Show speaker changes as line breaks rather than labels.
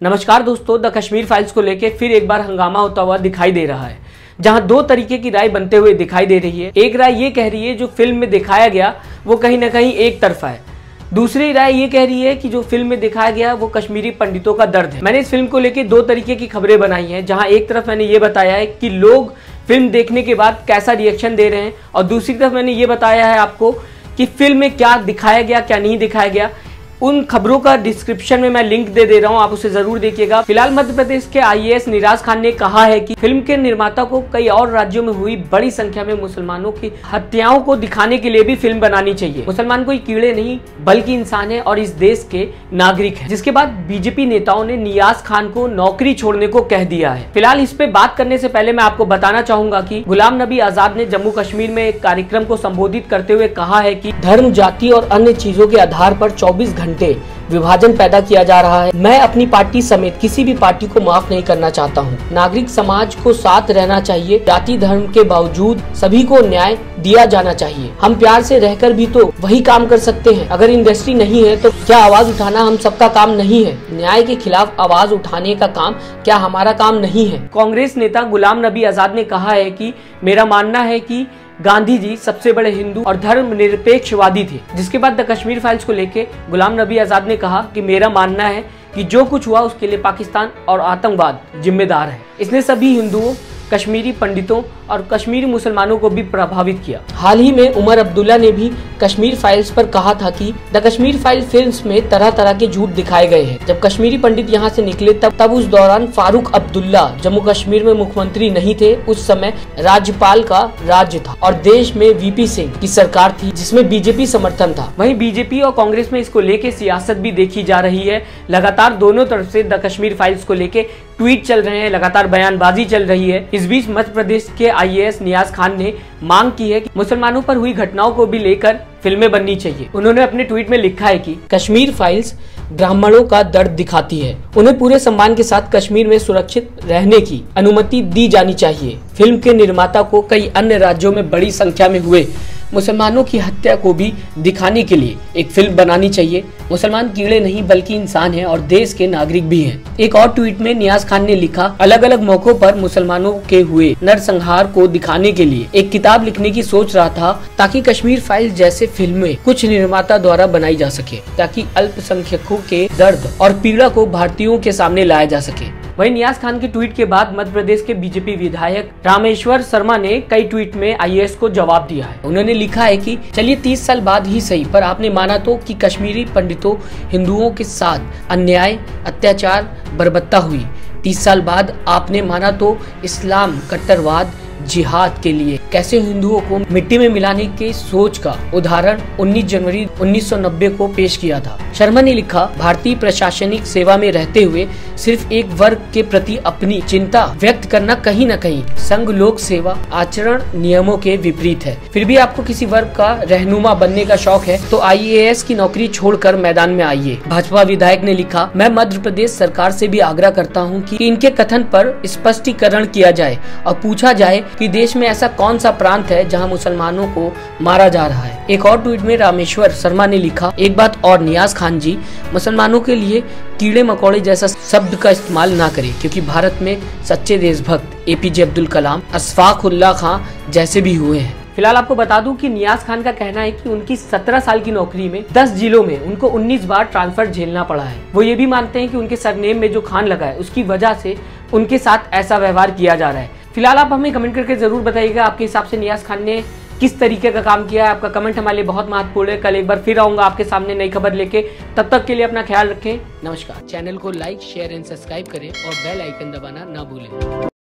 नमस्कार दोस्तों, the Kashmir files को लेकर फिर एक बार हंगामा होता हुआ दिखाई दे रहा है, जहां दो तरीके की राय बनते हुए दिखाई दे रही है। एक राय ये कह रही है जो फिल्म में दिखाया गया वो कहीं ना कहीं एक तरफा है। दूसरी राय ये कह रही है कि जो फिल्म में दिखाया गया वो कश्मीरी पंडितों का दर्द है। मैंने इस फिल्म को लेकर दो तरीके की खबरें बनाई हैं, जहां एक तरफ मैंने ये बताया है कि लोग फिल्म देखने के बाद कैसा रिएक्शन दे रहे हैं, और दूसरी तरफ मैंने ये बताया है आपको कि फिल्म में क्या दिखाया गया क्या नहीं दिखाया गया। उन खबरों का डिस्क्रिप्शन में मैं लिंक दे रहा हूं, आप उसे जरूर देखिएगा। फिलहाल मध्य प्रदेश के आईएएस निराज खान ने कहा है कि फिल्म के निर्माता को कई और राज्यों में हुई बड़ी संख्या में मुसलमानों की हत्याओं को दिखाने के लिए भी फिल्म बनानी चाहिए। मुसलमान कोई कीड़े नहीं बल्कि इंसान है और इस देश के नागरिक है। जिसके बाद बीजेपी नेताओं ने नियाज खान को नौकरी छोड़ने को कह दिया है। फिलहाल इस पे बात करने से पहले मैं आपको बताना चाहूंगा कि गुलाम नबी आजाद ने जम्मू कश्मीर में एक कार्यक्रम को संबोधित करते हुए कहा है कि धर्म, जाति और अन्य चीजों के आधार पर 24 घंटे विभाजन पैदा किया जा रहा है। मैं अपनी पार्टी समेत किसी भी पार्टी को माफ नहीं करना चाहता हूं। नागरिक समाज को साथ रहना चाहिए। जाति धर्म के बावजूद सभी को न्याय दिया जाना चाहिए। हम प्यार से रहकर भी तो वही काम कर सकते हैं। अगर इंडस्ट्री नहीं है तो क्या आवाज उठाना हम सबका काम नहीं है? न्याय के खिलाफ आवाज उठाने का काम क्या हमारा काम नहीं है? कांग्रेस नेता गुलाम नबी आजाद ने कहा है कि मेरा मानना है कि गांधी जी सबसे बड़े हिंदू और धर्म निरपेक्षवादी थे। जिसके बाद द कश्मीर फाइल्स को लेके गुलाम नबी आजाद ने कहा कि मेरा मानना है कि जो कुछ हुआ उसके लिए पाकिस्तान और आतंकवाद जिम्मेदार है। इसने सभी हिंदुओं, कश्मीरी पंडितों और कश्मीरी मुसलमानों को भी प्रभावित किया। हाल ही में उमर अब्दुल्ला ने भी कश्मीर फाइल्स पर कहा था कि द कश्मीर फाइल फिल्म्स में तरह तरह के झूठ दिखाए गए हैं। जब कश्मीरी पंडित यहां से निकले तब उस दौरान फारूक अब्दुल्ला जम्मू कश्मीर में मुख्यमंत्री नहीं थे। उस समय राज्यपाल का राज्य था और देश में वीपी सिंह की सरकार थी जिसमें बीजेपी समर्थन था। वहीं बीजेपी और कांग्रेस में इसको लेके सियासत भी देखी जा रही है। लगातार दोनों तरफ से द कश्मीर फाइल्स को लेके ट्वीट चल रहे हैं, लगातार बयानबाजी चल रही है। इस बीच मध्य प्रदेश के आईएएस नियाज खान ने मांग की है कि मुसलमानों पर हुई घटनाओं को भी लेकर फिल्में बननी चाहिए। उन्होंने अपने ट्वीट में लिखा है कि कश्मीर फाइल्स ब्राह्मणों का दर्द दिखाती है। उन्हें पूरे सम्मान के साथ कश्मीर में सुरक्षित रहने की अनुमति दी जानी चाहिए। फिल्म के निर्माता को कई अन्य राज्यों में बड़ी संख्या में हुए मुसलमानों की हत्या को भी दिखाने के लिए एक फिल्म बनानी चाहिए। मुसलमान कीड़े नहीं बल्कि इंसान हैं और देश के नागरिक भी हैं। एक और ट्वीट में नियाज खान ने लिखा, अलग अलग मौकों पर मुसलमानों के हुए नरसंहार को दिखाने के लिए एक किताब लिखने की सोच रहा था ताकि कश्मीर फाइल्स जैसे फिल्में कुछ निर्माता द्वारा बनाई जा सके, ताकि अल्पसंख्यकों के दर्द और पीड़ा को भारतीयों के सामने लाया जा सके। वहीं नियाज खान के ट्वीट के बाद मध्य प्रदेश के बीजेपी विधायक रामेश्वर शर्मा ने कई ट्वीट में आईएएस को जवाब दिया है। उन्होंने लिखा है कि चलिए 30 साल बाद ही सही, पर आपने माना तो कि कश्मीरी पंडितों, हिंदुओं के साथ अन्याय, अत्याचार, बर्बरता हुई। 30 साल बाद आपने माना तो इस्लाम कट्टरवाद, जिहाद के लिए कैसे हिंदुओं को मिट्टी में मिलाने की सोच का उदाहरण 19 जनवरी 1990 को पेश किया था। शर्मा ने लिखा, भारतीय प्रशासनिक सेवा में रहते हुए सिर्फ एक वर्ग के प्रति अपनी चिंता व्यक्त करना कहीं न कहीं संघ लोक सेवा आचरण नियमों के विपरीत है। फिर भी आपको किसी वर्ग का रहनुमा बनने का शौक है तो आईएएस की नौकरी छोड़कर मैदान में आइए। भाजपा विधायक ने लिखा, मैं मध्य प्रदेश सरकार से भी आग्रह करता हूँ कि इनके कथन पर स्पष्टीकरण किया जाए और पूछा जाए कि देश में ऐसा कौन सा प्रांत है जहां मुसलमानों को मारा जा रहा है। एक और ट्वीट में रामेश्वर शर्मा ने लिखा, एक बात और नियाज खान जी, मुसलमानों के लिए कीड़े मकोड़े जैसा शब्द का इस्तेमाल ना करें, क्योंकि भारत में सच्चे देशभक्त एपीजे अब्दुल कलाम, अशफाक उल्लाह खां जैसे भी हुए हैं। फिलहाल आपको बता दूं कि नियाज खान का कहना है कि उनकी 17 साल की नौकरी में 10 जिलों में उनको 19 बार ट्रांसफर झेलना पड़ा है। वो ये भी मानते हैं कि उनके सरनेम में जो खान लगा है उसकी वजह से उनके साथ ऐसा व्यवहार किया जा रहा है। फिलहाल आप हमें कमेंट करके जरूर बताइएगा आपके हिसाब से नियाज खान ने किस तरीके का काम किया है। आपका कमेंट हमारे लिए बहुत महत्वपूर्ण है। कल एक बार फिर आऊंगा आपके सामने नई खबर लेके। तब तक के लिए अपना ख्याल रखें। नमस्कार। चैनल को लाइक, शेयर एंड सब्सक्राइब करें और बेल आइकन दबाना ना भूलें।